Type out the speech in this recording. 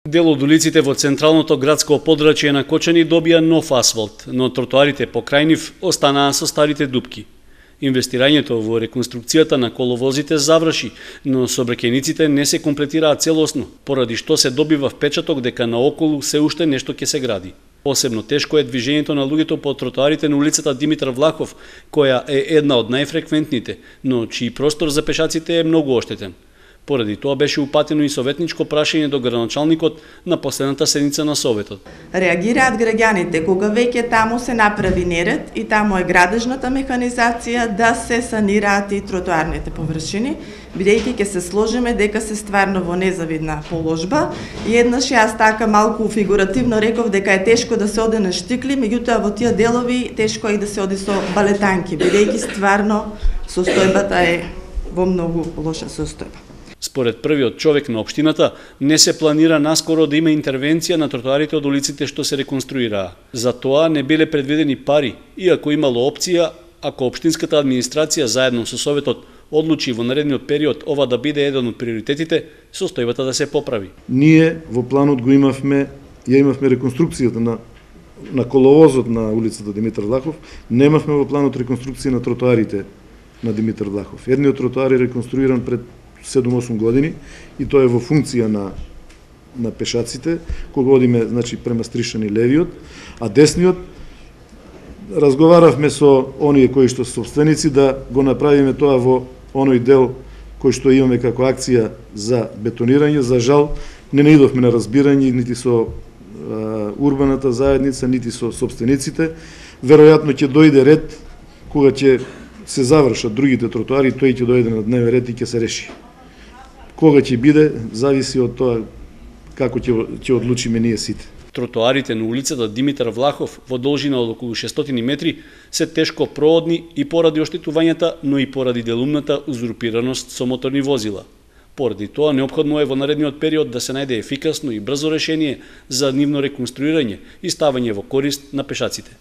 Дел од улиците во централното градско подрачје на Кочани добија нов асфалт, но тротоарите покрај нив останаа со старите дупки. Инвестирањето во реконструкцијата на коловозите заврши, но сообраќајниците не се комплетираа целосно, поради што се добива впечаток дека наоколу се уште нешто ќе се гради. Посебно тешко е движењето на луѓето по тротоарите на улицата Димитар Влахов, која е една од најфреквентните, но чиј простор за пешаците е многу оштетен. Поради тоа беше упатено и советничко прашање до градоначалникот на последната седница на Советот. Реагираат граѓаните кога веќе таму се направи неред и таму е градежната механизација да се санираат и тротоарните површини, бидејќи ќе се сложиме дека се стварно во незавидна положба. И еднаш јас така малку фигуративно реков дека е тешко да се оде на штикли, меѓутоа во тие делови тешко е и да се оди со балетанки, бидејќи стварно состојбата е во многу лоша состојба. Според првиот човек на општината, не се планира наскоро да има интервенција на тротоарите од улиците што се реконструираа. За тоа не биле предвидени пари, иако имало опција, ако општинската администрација заедно со Советот одлучи во наредниот период ова да биде еден од приоритетите, состојбата да се поправи. Ние во планот го имавме реконструкцијата на коловозот на улицата Димитар Влахов, немавме во планот реконструкција на тротоарите на Димитар Влахов. Едниот тротоар е реконструиран пред 7-8 години и тоа е во функција на пешаците, кога одиме према Стришани левиот, а десниот разговаравме со оние кои што се собственици да го направиме тоа во оној дел кој што имаме како акција за бетонирање. За жал не наидовме на разбирање нити со урбаната заедница, нити со собствениците. Веројатно ќе дојде ред кога ќе се завршат другите тротоари, тој ќе дојде на дневен ред и ќе се реши. Кога ќе биде, зависи од тоа како ќе одлучиме ние сите. Тротоарите на улицата Димитар Влахов во должина од околу 600 метри се тешко проодни и поради оштетувањата, но и поради делумната узурпираност со моторни возила. Поради тоа неопходно е во наредниот период да се најде ефикасно и брзо решение за нивно реконструирање и ставање во корист на пешаците.